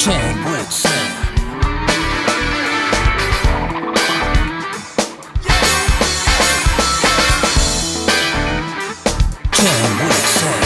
Jam with Sam. Jam with Sam.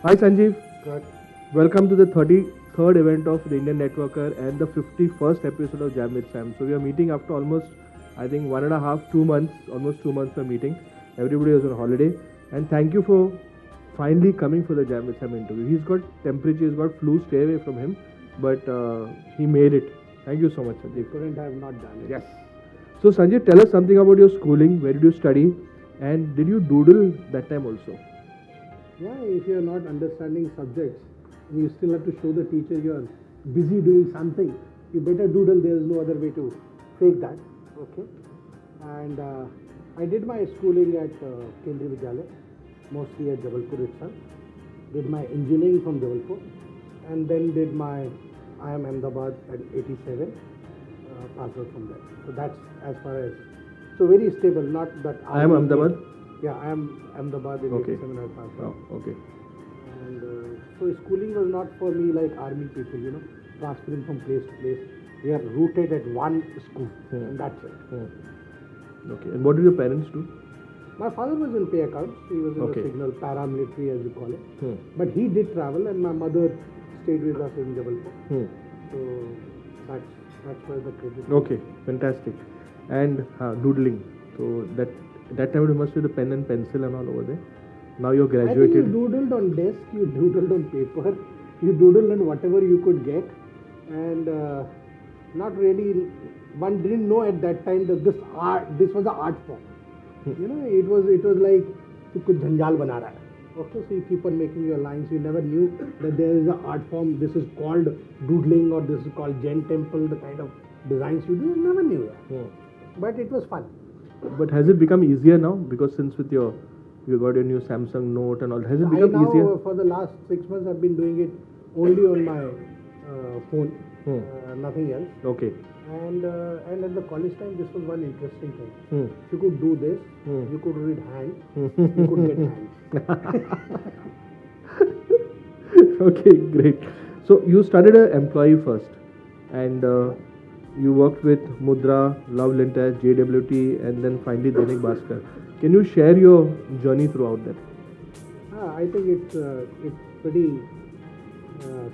Hi Sanjeev, Good. welcome to the 33rd event of the Indian Networker and the 51st episode of Jam with Sam. So we are meeting after almost, I think 1.5, 2 months, almost 2 months we're meeting. Everybody was on holiday and thank you for finally coming for the Jam with Sam interview. He's got temperature, he's got flu, stay away from him, but he made it. Thank you so much Sanjeev. Couldn't have not done it. Yes. So Sanjeev, tell us something about your schooling, where did you study and did you doodle that time also? Yeah, if you're not understanding subjects and you still have to show the teacher you're busy doing something, you better doodle. There is no other way to fake that. Okay. And I did my schooling at Kendriya Vidyalaya, mostly at Jabalpur itself. Did my engineering from Jabalpur and then did my IIM Ahmedabad at 87. Passed out from there. So that's as far as. So very stable, not that. IIM Ahmedabad? Yeah, I am Ahmedabad in Okay. 87 I passed out. Oh, okay. And so schooling was not for me like army people, transferring from place to place. We are rooted at one school and that's it. Okay. And what did your parents do? My father was in pay accounts. He was in Okay. the signal, paramilitary as we call it. Hmm. But he did travel and my mother stayed with us in Jabalpur. So that's where the credit. Okay, fantastic. And doodling. So that time it must be the pen and pencil and all over there. Now you're I think you graduated. doodled on desk, you doodled on paper, you doodled on whatever you could get, and not really. One didn't know at that time that this was an art form. It was like you could jhanjal bana raha hai. Okay, so you keep on making your lines. You never knew that there is an art form. This is called doodling or this is called Jain temple. The kind of designs you do, you never knew that. But it was fun. But has it become easier now? Because since with you got your new Samsung Note and all, has it I become now, easier? for the last 6 months, I've been doing it only on my phone, nothing else. Okay. And at the college time, this was one interesting thing. If you could do this, you could read hands, you could get hands. Okay, great. So you started an employee first, and you worked with Mudra, Love Lintas, JWT, and then finally Dainik Bhaskar. Can you share your journey throughout that? I think it's pretty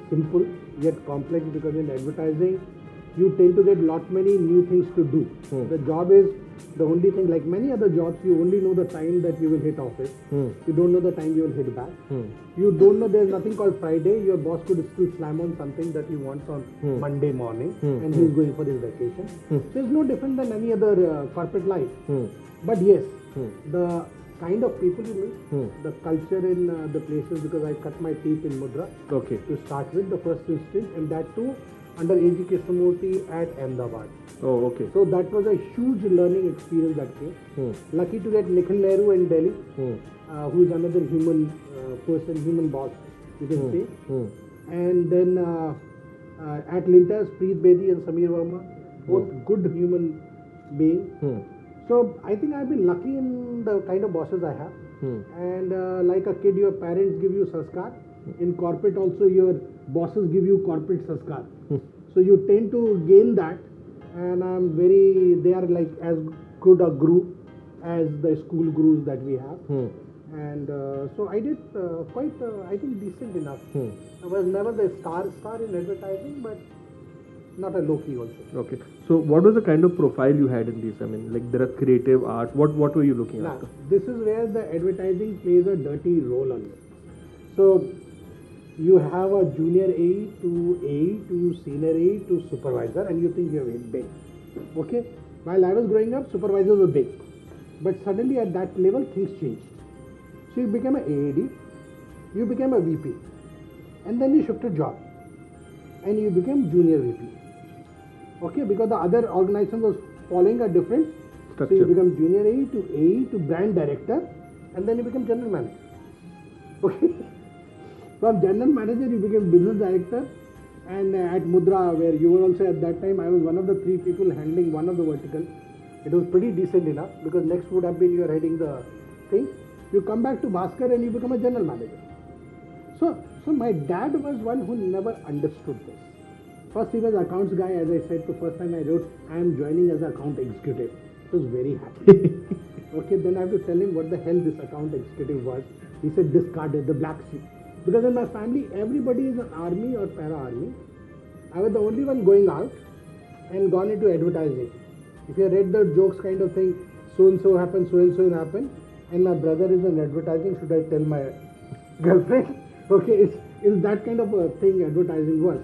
simple yet complex because in advertising, you tend to get many new things to do. The job is the only thing, like many other jobs, you only know the time that you will hit office. You don't know the time you will hit back. You don't know there's nothing called Friday. Your boss could still slam on something that he wants on Monday morning and he's going for his vacation. So it's no different than any other corporate life. But yes, the kind of people you meet, the culture in the places, because I cut my teeth in Mudra Okay. to start with the first instance, and that too under A.G. Krishnamurti at Ahmedabad. Oh, okay. So that was a huge learning experience that came. Lucky to get Nikhil Nehru in Delhi, who is another human person, human boss, you can say. And then at Lintas, Preet Bedi and Samir Verma, both good human beings. So I think I've been lucky in the kind of bosses I have. And like a kid, your parents give you sanskar. In corporate also, your bosses give you corporate sanskar. So you tend to gain that. And they are like as good a guru as the school gurus that we have. And so I did quite, I think, decent enough. I was never the star in advertising, but not a low-key also. Okay. So what was the kind of profile you had in these? I mean, like there are creative art. What were you looking Now, after? this is where the advertising plays a dirty role on you. So you have a junior AE to senior AE to supervisor, and you think you're big. Okay? While I was growing up, supervisors were big. But suddenly at that level, things changed. So you became an AAD, you became a VP, and then you shifted job, and you became junior VP. Okay? Because the other organization was following a different structure. So you become junior AE to brand director, and then you become general manager. Okay? From general manager, you became business director, and at Mudra, where you were also at that time, I was one of the 3 people handling one of the verticals. It was pretty decent enough because next would have been you are heading the thing. You come back to Bhaskar and you become a general manager. So my dad was one who never understood this. First, he was accounts guy. As I said, the first time I wrote, I am joining as account executive. He was very happy. Okay, then I have to tell him what the hell this account executive was. He said, discarded the black sheep. Because in my family, everybody is an army or para-army. I was the only one going out and gone into advertising. If you read the jokes kind of thing, so-and-so happened, so-and-so happened, and my brother is in advertising, should I tell my girlfriend? Okay, it's that kind of a thing advertising was.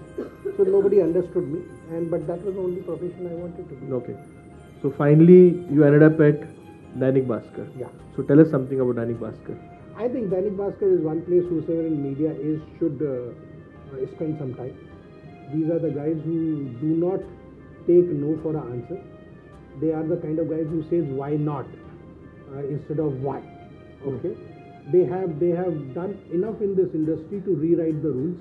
So nobody understood me, but that was the only profession I wanted to do. Okay. So finally, you ended up at Dainik Bhaskar. Yeah. So tell us something about Dainik Bhaskar. I think Dainik Bhaskar is one place whosoever in media should spend some time. These are the guys who do not take no for an answer. They are the kind of guys who says why not instead of why. Okay, they have done enough in this industry to rewrite the rules,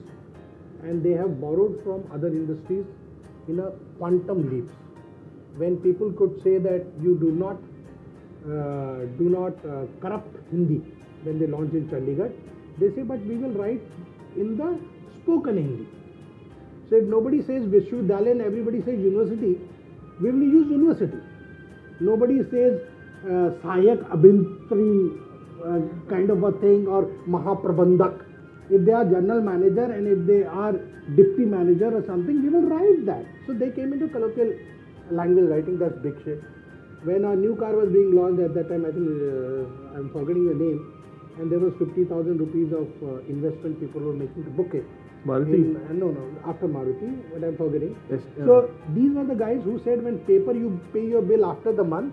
and they have borrowed from other industries in a quantum leaps. When people could say that you do not corrupt Hindi when they launch in Chandigarh, they say but we will write in the spoken Hindi. So if nobody says Vishwavidyalaya and everybody says university, we will use university. Nobody says Sahayak Abhintri kind of a thing or Mahaprabandhak. If they are general manager and if they are deputy manager or something, we will write that. So they came into colloquial language writing. That's big shit. When a new car was being launched at that time, I think I'm forgetting the name, and there was 50,000 rupees of investment people were making to book it. Maruti? No, after Maruti, what I'm forgetting. Yes, So these were the guys who said when you pay your bill after the month,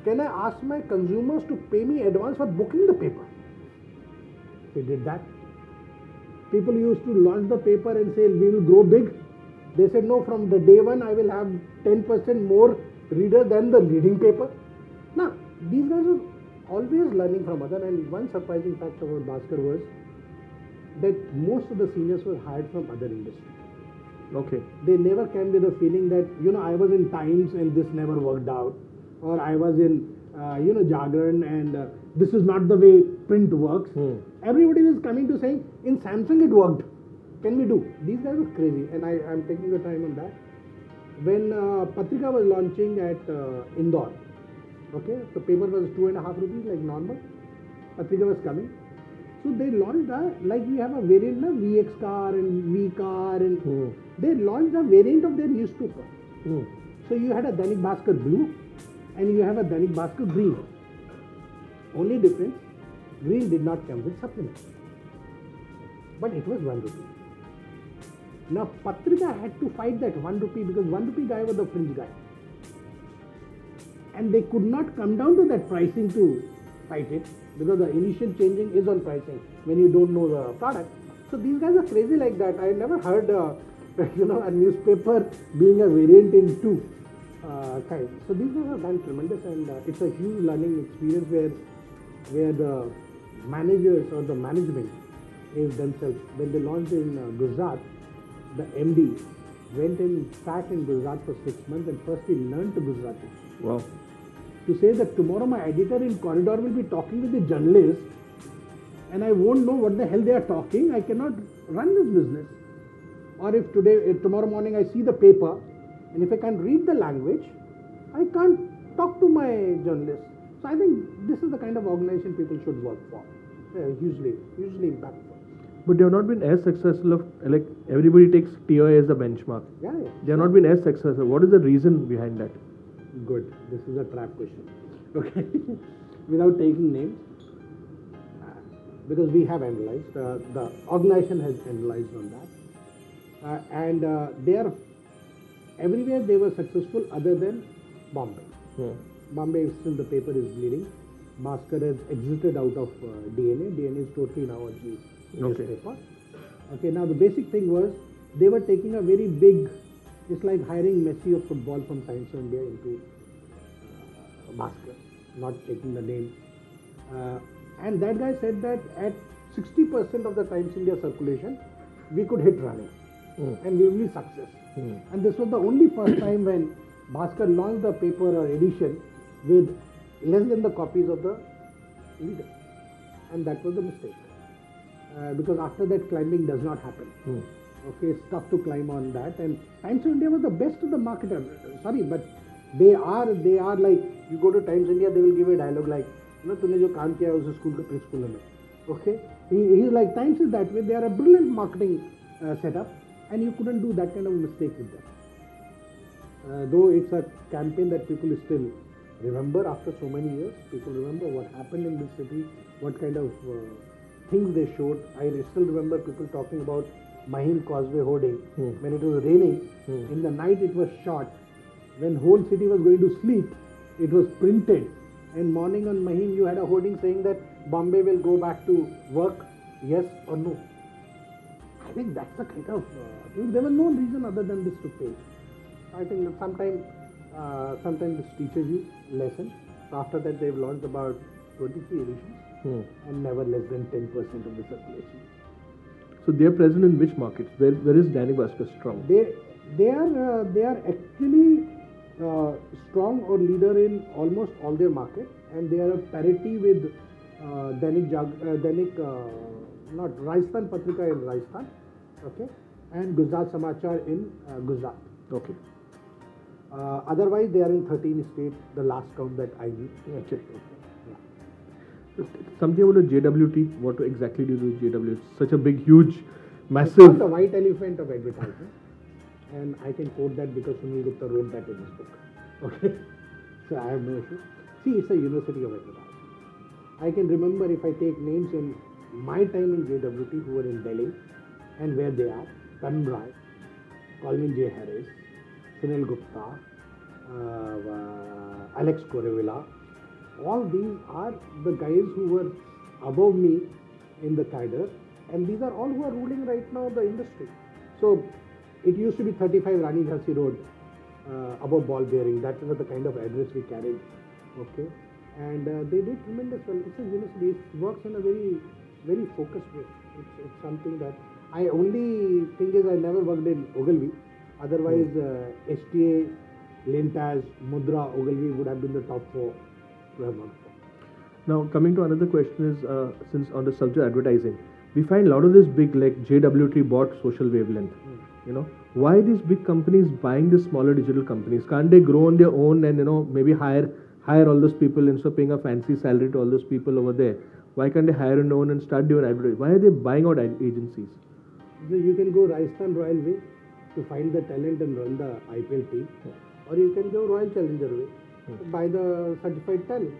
can I ask my consumers to pay me advance for booking the paper? They did that. People used to launch the paper and say we will grow big. They said no, from the day one I will have 10% more reader than the leading paper. Now, these guys are always learning from others, and one surprising fact about Bhaskar was that most of the seniors were hired from other industries. Okay. They never came with a feeling that, I was in Times and this never worked out, or I was in, Jagran and this is not the way print works. Everybody was coming to saying, in Samsung it worked. Can we do? These guys were crazy, and I'm taking the time on that. When Patrika was launching at Indore, okay, the paper was 2.5 rupees like normal. Patrika was coming. So they launched like we have a variant of VX car and V car, and they launched a variant of their newspaper. So you had a Dainik Bhaskar blue and you have a Dainik Bhaskar green. Only difference, green did not come with supplement. But it was 1 rupee. Now Patrika had to fight that 1 rupee because 1 rupee guy was the fringe guy. And they could not come down to that pricing to fight it, because the initial changing is on pricing when you don't know the product. So these guys are crazy like that. I never heard a newspaper being a variant in two kind. So these guys have done tremendous, and it's a huge learning experience where the managers or the management is themselves. When they launched in Gujarat, the MD went and sat in Gujarat for 6 months and first he learned Gujarati. Wow. To say that tomorrow my editor in corridor will be talking with the journalist and I won't know what the hell they are talking, I cannot run this business. Or if tomorrow morning I see the paper and if I can't read the language, I can't talk to my journalist. So I think this is the kind of organization people should work for. Hugely impactful. But they have not been as successful like everybody takes TOI as a benchmark. Yeah. They have not been as successful. What is the reason behind that? Good. This is a trap question. Okay. Without taking names, because we have analyzed, the organization has analyzed on that, and they are everywhere they were successful other than Bombay. Bombay still the paper is bleeding. Bhaskar has exited out of DNA. DNA is totally now a newspaper. Okay. Now the basic thing was they were taking a very big. It's like hiring Messi of football from Times of India into Bhaskar, not taking the name. And that guy said that at 60% of the Times India circulation, we could hit running and we will be success. And this was the only first time when Bhaskar launched the paper or edition with less than the copies of the leader. And that was the mistake. Because after that, climbing does not happen. Okay, it's tough to climb on that. And Times of India was the best of the marketer. Sorry, but they are like, you go to Times India, they will give a dialogue like, तूने जो काम किया है उस school के principal में. Okay, he's like, Times is that way. They are a brilliant marketing setup, and you couldn't do that kind of mistake with them. Though it's a campaign that people still remember after so many years. People remember what happened in this city, what kind of things they showed. I still remember people talking about Mahim Causeway hoarding. When it was raining, in the night it was shot. When whole city was going to sleep, it was printed. And morning on Mahim, you had a hoarding saying that Bombay will go back to work, yes or no. I think that's the kind of there was no reason other than this to pay. I think that sometimes this teaches you lesson. So after that, they've launched about 23 editions and never less than 10% of the circulation. So they are present in which markets? Where is Dainik Bhaskar strong? They are actually strong or leader in almost all their market, and they are a parity with Rajasthan Patrika in Rajasthan, okay, and Gujarat Samachar in Gujarat. Okay. Otherwise, they are in 13 states. The last count that I knew. Okay. Something about the JWT. What exactly do you do with JWT? It's such a big, huge, massive. It's the white elephant of advertising. And I can quote that because Sunil Gupta wrote that in his book. Okay? So I have no issue. See, it's a university of advertising. I can remember if I take names in my time in JWT who were in Delhi and where they are. Tann Rai, Colin J. Harris, Sunil Gupta, Alex Corevilla. All these are the guys who were above me in the cadre, and these are all who are ruling right now the industry. So it used to be 35 Rani Jhansi Road above ball bearing. That was the kind of address we carried. Okay, and they did tremendous well. It's a university. It works in a very, very focused way. It's something that I only think is I never worked in Ogilvy. Otherwise, HTA, Lintas, Mudra, Ogilvy would have been the top 4 to have worked for. Now, coming to another question is, since on the subject of advertising, we find a lot of this big, like JWT bought Social Wavelength. Why these big companies buying the smaller digital companies? Can't they grow on their own and maybe hire all those people instead of paying a fancy salary to all those people over there? Why can't they hire on their own and start doing advertising? Why are they buying out agencies? So you can go Rajasthan Royal way to find the talent and run the IPL team, or you can go Royal Challenger way, buy the certified talent,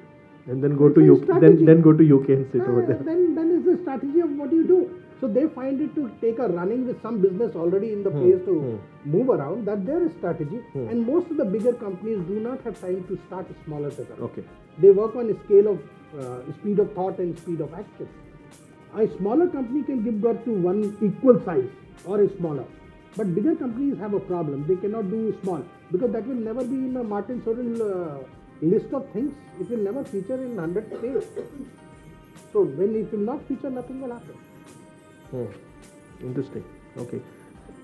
and then go to UK. Then go to UK and sit over there. Then is the strategy of what you do. So they find it to take a running with some business already in the place to move around. That their strategy. And most of the bigger companies do not have time to start a smaller setup. Okay. They work on a scale of speed of thought and speed of action. A smaller company can give birth to one equal size or a smaller. But bigger companies have a problem. They cannot do small because that will never be in a Martin Sorrell list of things. It will never feature in 100 pages. So when it will not feature, nothing will happen. Interesting. Okay.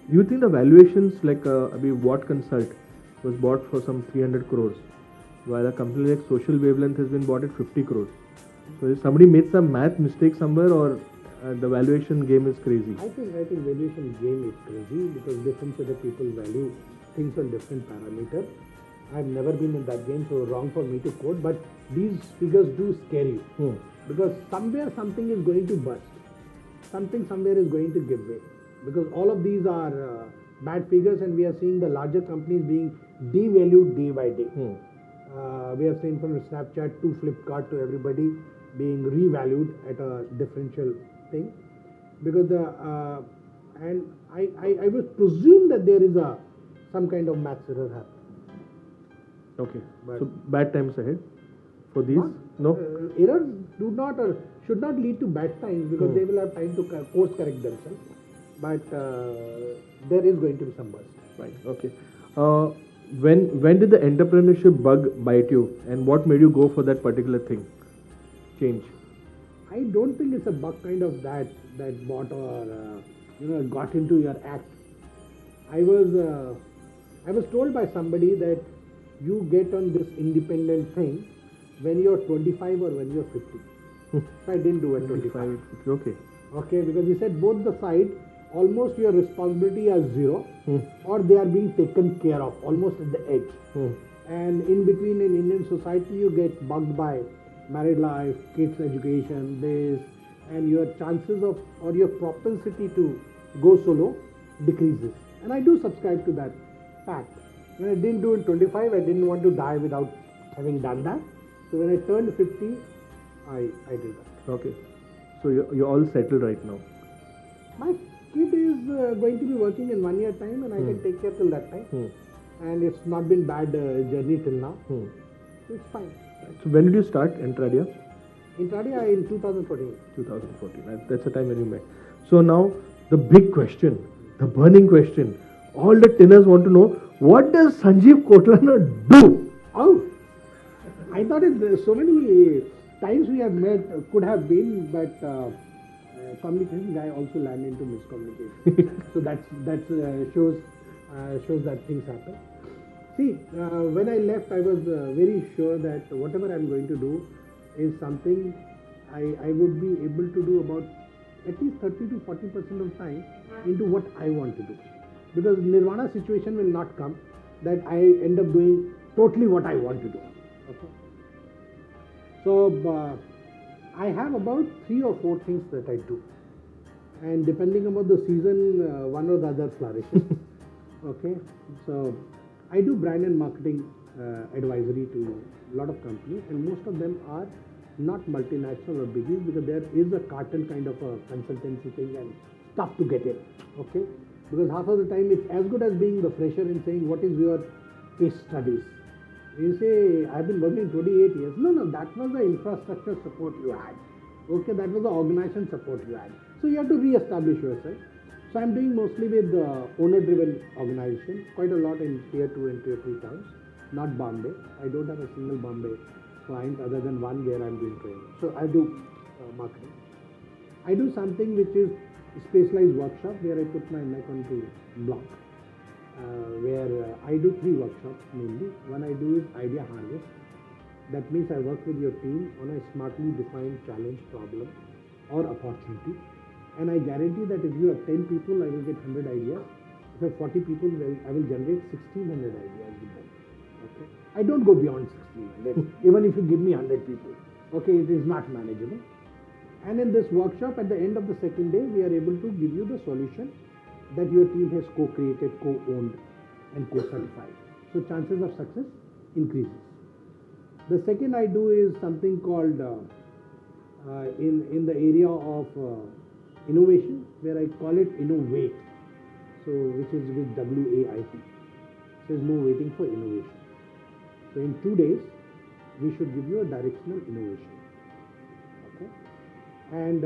Do you think the valuations like Watt Consult was bought for some 300 crores, while a company like Social Wavelength has been bought at 50 crores? So is somebody made some math mistake somewhere, or the valuation game is crazy? I think valuation game is crazy because different set of people value things on different parameters. I've never been in that game, so wrong for me to quote. But these figures do scare you because somewhere something is going to burst. Something somewhere is going to give way because all of these are bad figures, and we are seeing the larger companies being devalued day by day. We have seen from Snapchat to Flipkart to everybody being revalued at a differential thing because and I would presume that there is some kind of math error happening. Okay. But so bad times ahead for these? No? Errors do not or should not lead to bad times because they will have time to course correct themselves. But there is going to be some burst. Right. Okay. When did the entrepreneurship bug bite you, and what made you go for that particular thing? Change. I don't think it's a bug kind of that bought or got into your act. I was told by somebody that you get on this independent thing when you're 25 or when you're 50. So I didn't do it 25. Okay. Okay, because he said both the side, almost your responsibility are zero or they are being taken care of, almost at the edge. And in between in Indian society, you get bugged by married life, kids' education, this, and your chances of or your propensity to go solo decreases. And I do subscribe to that fact. When I didn't do it 25, I didn't want to die without having done that. So when I turned 50, I did that. Okay. So you're all settled right now. My kid is going to be working in 1 year time, and I can take care till that time. And it's not been bad journey till now. So it's fine. So when did you start Intradia? Intradia in 2014. 2014. That's the time when you met. So now the big question, the burning question, all the tinners want to know, what does Sanjeev Kotlana do? Oh, I thought so many times we have met could have been, but communication guy also landed into miscommunication. So that shows that things happen. See, when I left, I was very sure that whatever I'm going to do is something I would be able to do about at least 30 to 40% of time into what I want to do. Because Nirvana situation will not come that I end up doing totally what I want to do. Okay. So I have about 3 or 4 things that I do, and depending upon the season, one or the other flourishes. Okay. So I do brand and marketing advisory to a lot of companies, and most of them are not multinational or biggies because there is a cartel kind of a consultancy thing and stuff to get in. Okay. Because half of the time it's as good as being the fresher and saying, what is your case studies? You say, I've been working 28 years. No, that was the infrastructure support you had. Okay, that was the organization support you had. So you have to re-establish yourself. So I'm doing mostly with owner-driven organizations, quite a lot in tier 2 and tier 3 towns, not Bombay. I don't have a single Bombay client other than one where I'm doing training. So I do marketing. I do something which is specialized workshop where I put my neck onto block, where I do 3 workshops mainly. One I do is idea harvest. That means I work with your team on a smartly defined challenge, problem or opportunity. And I guarantee that if you have 10 people, I will get 100 ideas. If I have 40 people, I will generate 1600 ideas with them. Okay? I don't go beyond 1600, even if you give me 100 people. Okay, it is not manageable. And in this workshop, at the end of the second day, we are able to give you the solution that your team has co-created, co-owned, and co-certified. So chances of success increases. The second I do is something called in the area of innovation, where I call it Innovate. So which is with WAIT. There's no waiting for innovation. So in 2 days, we should give you a directional innovation. Okay. And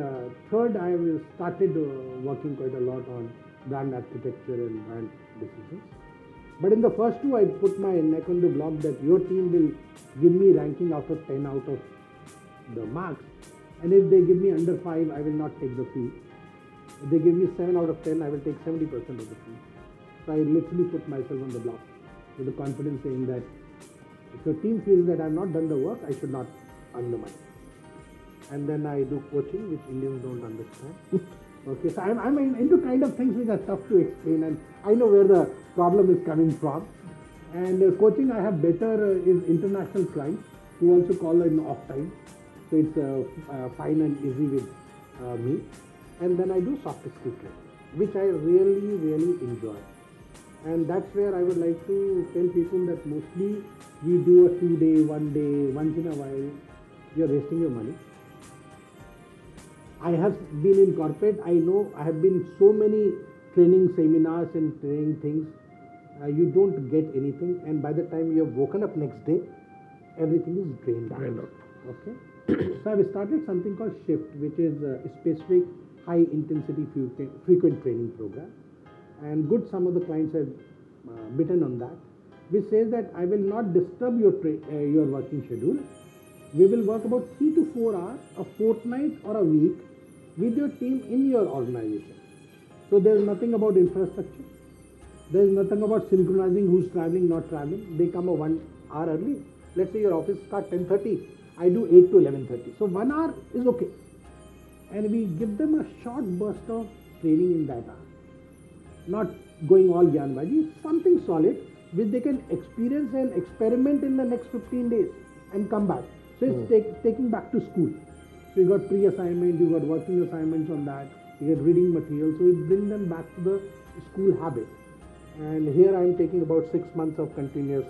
third, I have started working quite a lot on brand architecture and brand decisions. But in the first two, I put my neck on the block that your team will give me ranking out of 10 out of the marks. And if they give me under 5, I will not take the fee. If they give me 7 out of 10, I will take 70% of the fee. So I literally put myself on the block with the confidence saying that if your team feels that I have not done the work, I should not earn the money. And then I do coaching, which Indians don't understand. Okay, so I'm into kind of things which are tough to explain, and I know where the problem is coming from. And coaching, I have better is international clients who also call in off time, so it's fine and easy with me. And then I do soft skill training, which I really enjoy. And that's where I would like to tell people that mostly we do a 2-day, 1 day, once in a while, you're wasting your money. I have been in corporate. I know I have been so many training seminars and training things. You don't get anything, and by the time you have woken up next day, everything is drained out. Okay. So I've started something called Shift, which is a specific high intensity frequent training program, and some of the clients have bitten on that, which says that I will not disturb your working schedule. We will work about 3 to 4 hours a fortnight or a week with your team in your organization. So there is nothing about infrastructure. There is nothing about synchronizing who's traveling, not traveling. They come 1 hour early. Let's say your office starts 10:30. I do 8 to 11:30. So 1 hour is okay. And we give them a short burst of training in that hour. Not going all Gyanbaji, something solid which they can experience and experiment in the next 15 days and come back. So it's taking back to school. So you got pre-assignment, you got working assignments on that, you get reading material. So we bring them back to the school habit. And here I am taking about 6 months of continuous.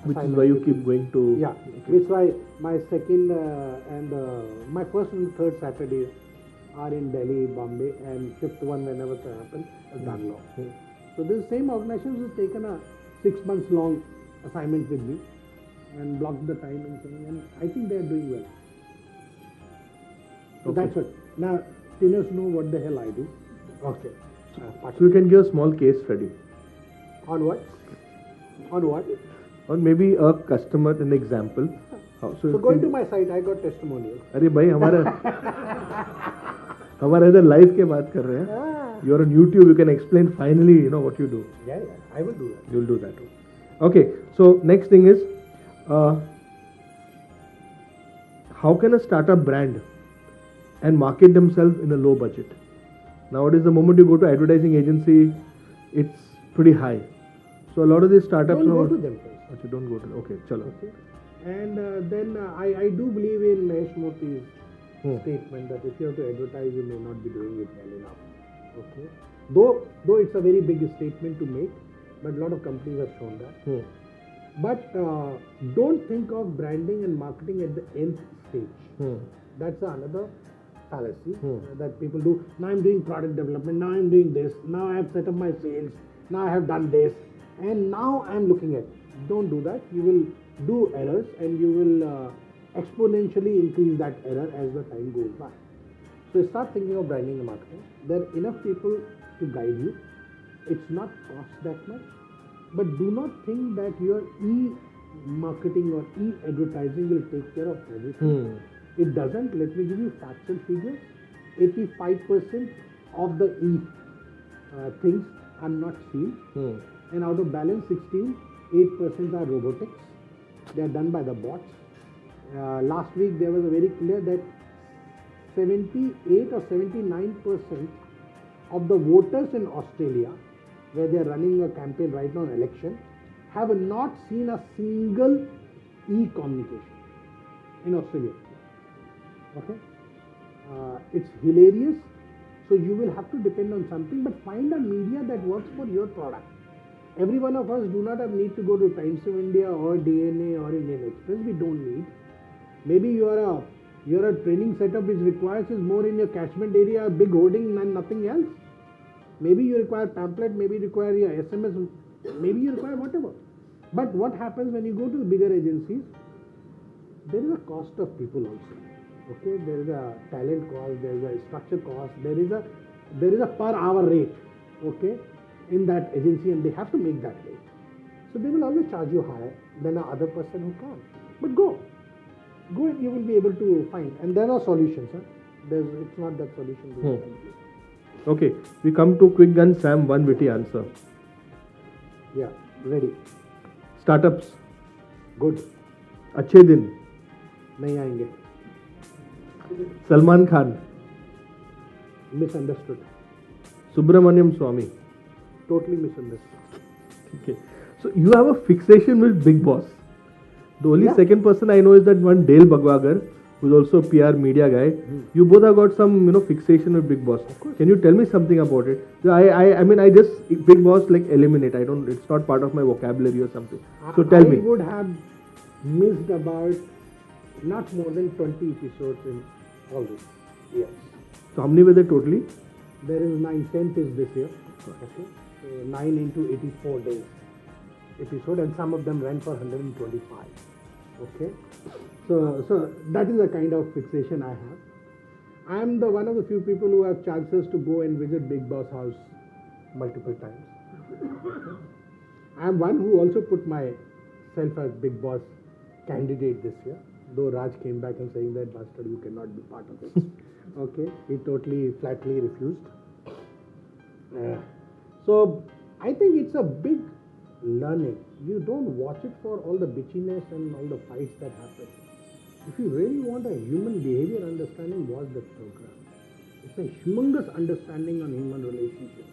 Which is why you keep going to. Yeah, which is why my second and my first and third Saturdays are in Delhi, Bombay, and fifth one whenever it happens is Bangalore. So this same organization has taken a 6 months long assignment with me and blocked the time and thing, and I think they are doing well. So that's what. Now, trainers know what the hell I do. Okay. So you can give a small case study. On what? On what? Or maybe a customer, an example. So going to my site, I got testimonials. अरे भाई हमारा इधर live के बात कर रहे हैं. You are on YouTube. You can explain finally, what you do. Yeah, I will do that. You'll do that. Okay. So next thing is, how can a startup brand and market themselves in a low budget? Nowadays, the moment you go to advertising agency, it's pretty high. So a lot of these startups Don't go to them first. Okay, don't go to. Okay, chalo. Okay. And then I do believe in Mahesh Moti's statement that if you have to advertise, you may not be doing it well enough. Okay. Though it's a very big statement to make, but a lot of companies have shown that. But don't think of branding and marketing at the nth stage. That's another fallacy that people do. Now I'm doing product development. Now I'm doing this. Now I have set up my sales. Now I have done this. And now I'm looking at. Don't do that. You will do errors and you will exponentially increase that error as the time goes by. So start thinking of branding and marketing. There are enough people to guide you. It's not cost that much. But do not think that your e-marketing or e-advertising will take care of everything. It doesn't. Let me give you facts and figures. 85% of the things are not seen. And out of balance 8% are robotics. They are done by the bots. Last week there was a very clear that 78 or 79% of the voters in Australia, where they are running a campaign right now, an election, have not seen a single e-communication in Australia. Okay? It's hilarious. So you will have to depend on something, but find a media that works for your product. Every one of us do not have need to go to Times of India or DNA or Indian Express. We don't need. Maybe you are a training setup which requires is more in your catchment area, a big hoarding and nothing else. Maybe you require pamphlet, maybe you require your SMS, maybe you require whatever. But what happens when you go to the bigger agencies? There is a cost of people also. Okay, there is a talent cost, there is a structure cost, there is a per hour rate. okay, in that agency, and they have to make that rate. So they will always charge you higher than a other person who can. But go and you will be able to find. And there are solutions. Huh? It's not that solution. Okay, we come to quick gun Sam, one witty answer. Yeah, ready. Startups. Good. अच्छे दिन. नहीं आएंगे. Salman Khan. Misunderstood. Subramaniam Swamy. Totally misunderstood. Okay. So you have a fixation with Big Boss. The only Yeah. second person I know is that one Dale Bagwagar, who's also a PR media guy. You both have got some, fixation with Big Boss. course. Can you tell me something about it? I just Big Boss like eliminate. It's not part of my vocabulary or something. So tell me. I would have missed about not more than 20 episodes in all this. Yes. So how many were there totally? There is 9, 10th is this year. Okay. So 9 into 84 days episode, and some of them ran for 125. Okay. So that is the kind of fixation I have. I am the one of the few people who have chances to go and visit Big Boss house multiple times. I am one who also put myself as Big Boss candidate this year, though Raj came back and saying that bastard, you cannot be part of it. Okay, he totally flatly refused. So I think it's a big learning. You don't watch it for all the bitchiness and all the fights that happen. If you really want a human behavior understanding, watch that program. It's a humongous understanding on human relationships.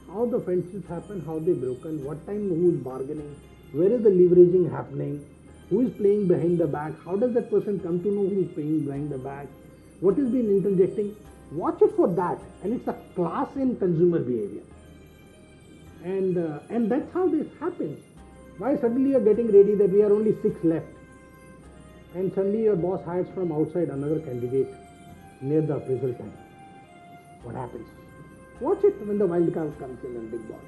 How the friendships happen, how they broken, what time who is bargaining, where is the leveraging happening, who is playing behind the back, how does that person come to know who is playing behind the back, what is being interjecting. Watch it for that, and it's a class in consumer behavior. And that's how this happens. Why suddenly you're getting ready that we are only 6 left, and suddenly your boss hires from outside another candidate near the appraisal time. What happens? Watch it when the wild card comes in and Big Boss.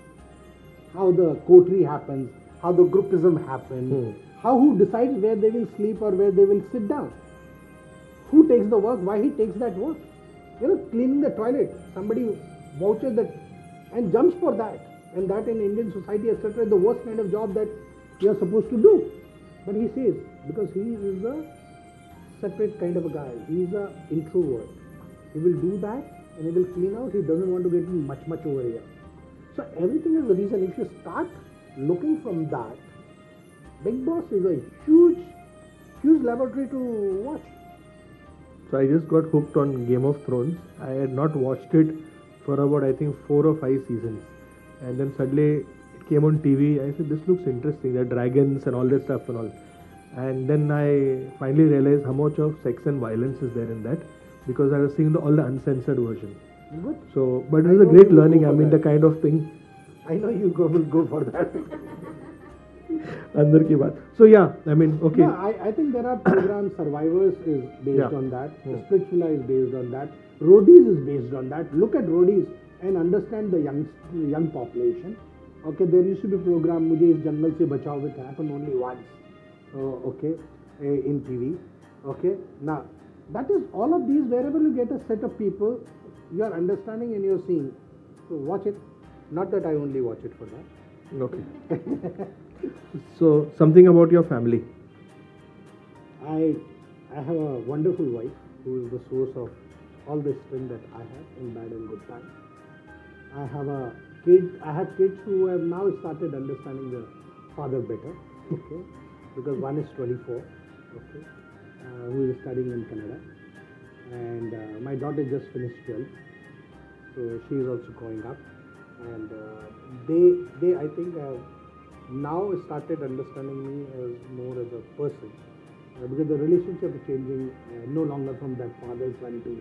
How the coterie happens, how the groupism happens, how who decides where they will sleep or where they will sit down. Who takes the work, why he takes that work. Cleaning the toilet, somebody vouches that and jumps for that. And that in Indian society, etc., is the worst kind of job that you are supposed to do. But he says, because he is a separate kind of a guy, he is an introvert. He will do that and he will clean out. He doesn't want to get much over here. So everything is the reason. If you start looking from that, Big Boss is a huge laboratory to watch. So I just got hooked on Game of Thrones. I had not watched it for about, I think, 4 or 5 seasons. And then suddenly it came on TV. I said, this looks interesting. There are dragons and all that stuff and all. And then I finally realized how much of sex and violence is there in that, because I was seeing all the uncensored version. Good. So, but it was a great learning. The kind of thing. I know you will go for that. अंदर की बात. So yeah, okay. Yeah, I think there are programs. Survivors is based on that. Spirituala is based on that. Roadies is based on that. Look at Roadies and understand the young population. Okay, there used to be a program, Mujhe is jungle se bachao, which happened only once. Okay, in TV. Okay, now that is all of these. Wherever you get a set of people, you are understanding and you are seeing. So watch it. Not that I only watch it for that. Okay. So something about your family. I have a wonderful wife who is the source of all the strength that I have in bad and good times. I have kids who have now started understanding the father better, okay, because one is 24, okay, who is studying in Canada, and my daughter just finished 12, so she is also growing up, and they I think now started understanding me as more as a person, because the relationship is changing, no longer from that father-son to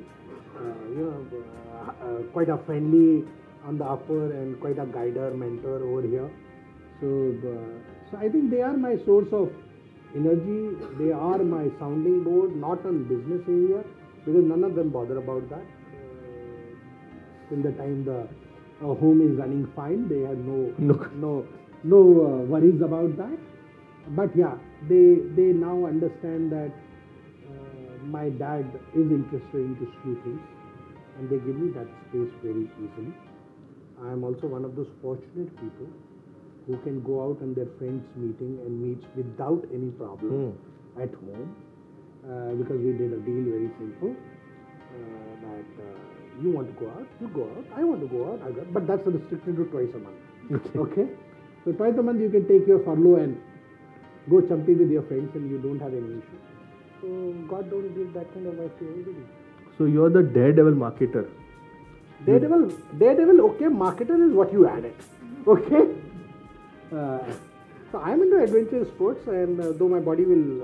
quite a friendly on the upper and quite a guider, mentor over here. So I think they are my source of energy. They are my sounding board, not on business area, because none of them bother about that. Till the time the home is running fine, they have no worries about that. But yeah, they now understand that my dad is interested into few things, and they give me that space very easily. I am also one of those fortunate people who can go out on their friends' meeting and meet without any problem at home, because we did a deal very simple, that you want to go out, you go out, I want to go out, I go out, but that's restricted to twice a month. Okay? So twice a month you can take your furlough and go chumpy with your friends and you don't have any issue. So God don't give that kind of life to everybody. So you're the daredevil marketer. Daredevil, okay, marketer is what you added. Okay? So I'm into adventure sports, and though my body will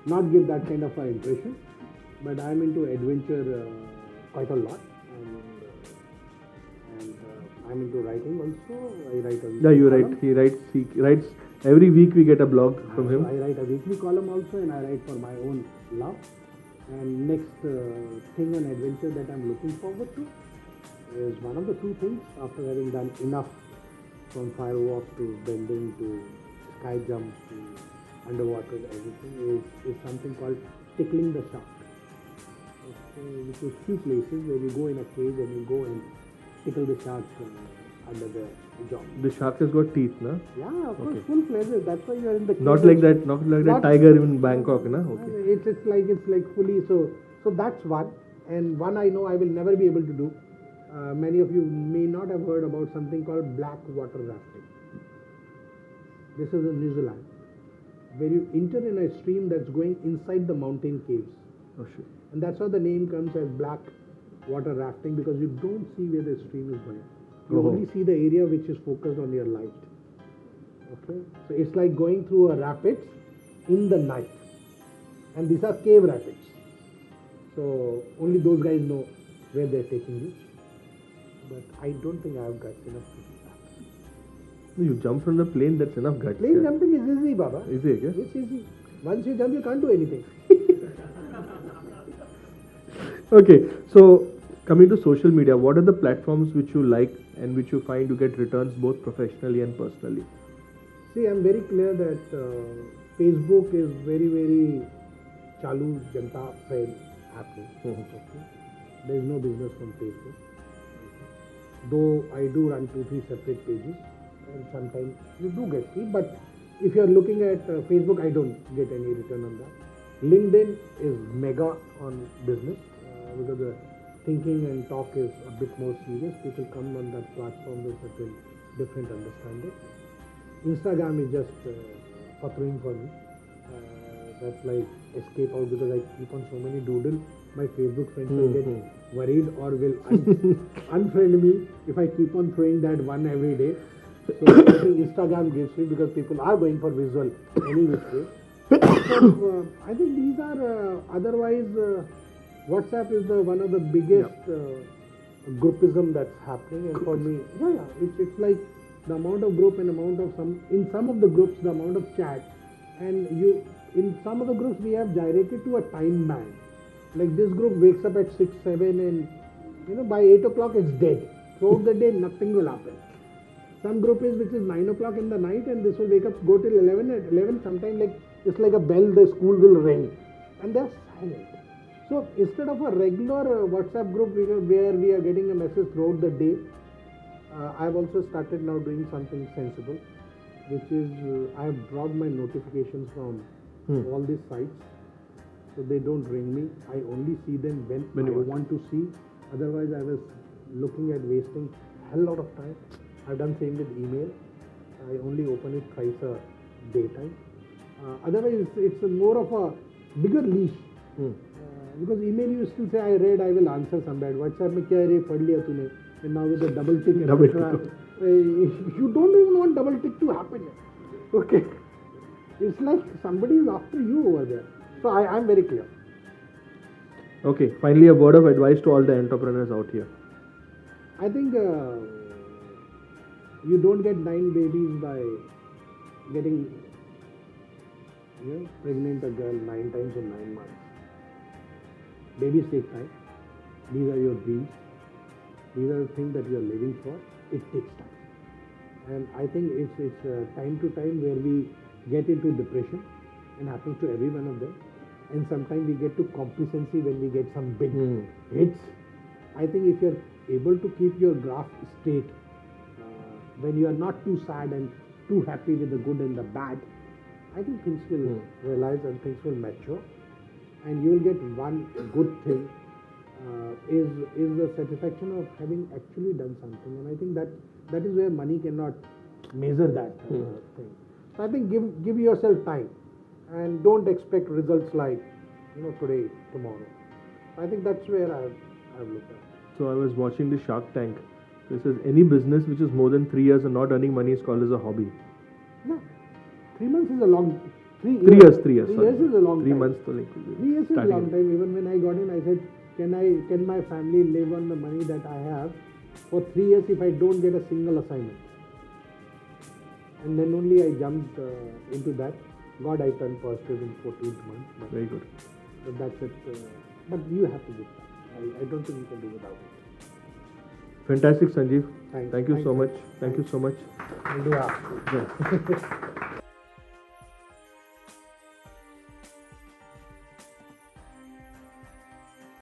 not give that kind of impression, but I'm into adventure quite a lot. And I'm into writing also. I write a Yeah, you column. write. He writes every week. We get a blog from him. I write a weekly column also, and I write for my own love. And next thing on adventure that I'm looking forward to is one of the two things, after having done enough from firewalk to bending to sky jump to underwater everything, is something called tickling the shark. Okay, which is few places where you go in a cage and you go and tickle the shark under the jaw. The shark has got teeth, na? Yeah, of course, Okay. full fledged. That's why you are in the cage. Not like that tiger in Bangkok, na? Okay. It's like fully so that's one, and one I know I will never be able to do. Many of you may not have heard about something called black water rafting. This is in New Zealand, where you enter in a stream that's going inside the mountain caves, Oh shit. and that's how the name comes as black water rafting, because you don't see where the stream is going. You Oh. only see the area which is focused on your light. Okay, so it's like going through a rapids in the night, and these are cave rapids. So only those guys know where they're taking you. But I don't think I have guts enough to do that. You jump from the plane. That's enough guts. Plane yeah. jumping is easy, Baba. Easy, okay? It's easy. Once you jump, you can't do anything. Okay, so coming to social media, what are the platforms which you like and which you find you get returns both professionally and personally? See, I'm very clear that Facebook is very, very chalu janta friend happening. Okay. There is no business from Facebook. Though I do run 2-3 separate pages, and sometimes you do get feed, but if you are looking at Facebook, I don't get any return on that. LinkedIn is mega on business, because the thinking and talk is a bit more serious. People come on that platform with certain different understanding. Instagram is just pattering for me. That's like escape out, because I keep on so many doodle. My Facebook friends will get worried or will unfriend me if I keep on throwing that one every day. So I think Instagram gives me, because people are going for visual any which way. So I think these are otherwise WhatsApp is the one of the biggest groupism that's happening, and for me, it's like the amount of group and amount of some of the groups, the amount of chat, and in some of the groups we have gyrated to a time band. Like this group wakes up at 6, 7, and by 8 o'clock it's dead. Throughout the day nothing will happen. Some group is which is 9 o'clock in the night, and this will wake up, go till 11. At 11, sometimes like it's like a bell, the school will ring, and they're silent. So instead of a regular WhatsApp group where we are getting a message throughout the day, I've also started now doing something sensible, which is I have dropped my notifications from all these sites, so they don't ring me. I only see them when I want to see. Otherwise, I was looking at wasting a hell lot of time. I've done same with email. I only open it twice a daytime. Otherwise, it's more of a bigger leash. Because email you still say I read, I will answer some bad. WhatsApp में क्या रे पढ़ लिया तूने? And now with the double tick, you don't even want double tick to happen. Okay, it's like somebody is after you over there. So I'm very clear. Okay, finally a word of advice to all the entrepreneurs out here. I think you don't get 9 babies by getting pregnant a girl 9 times in 9 months. Babies take time. These are your dreams. These are the things that you are living for. It takes time. And I think it's time to time where we get into depression, and happens to every one of them. And sometimes we get to complacency when we get some big hits, I think if you're able to keep your graph straight, when you are not too sad and too happy with the good and the bad, I think things will realize and things will mature, and you will get one good thing is the satisfaction of having actually done something, and I think that is where money cannot measure that thing. So I think give yourself time, and don't expect results like today, tomorrow. I think that's where I've looked at. So I was watching the Shark Tank. This is any business which is more than 3 years and not earning money is called as a hobby. No, 3 months is a long. 3 years. 3 years. 3 years. 3 years is a long 3 time. months to like 3 years is a long time. Even when I got in, I said, can my family live on the money that I have for 3 years if I don't get a single assignment? And then only I jumped into that. God, I turned positive in 14th month. But, Very good. but that's it. But you have to give that. I don't think you can do without it. Fantastic, Sanjeev. Thanks. Thank you so Thanks. much. Thank you so much. I'll do after. Yeah.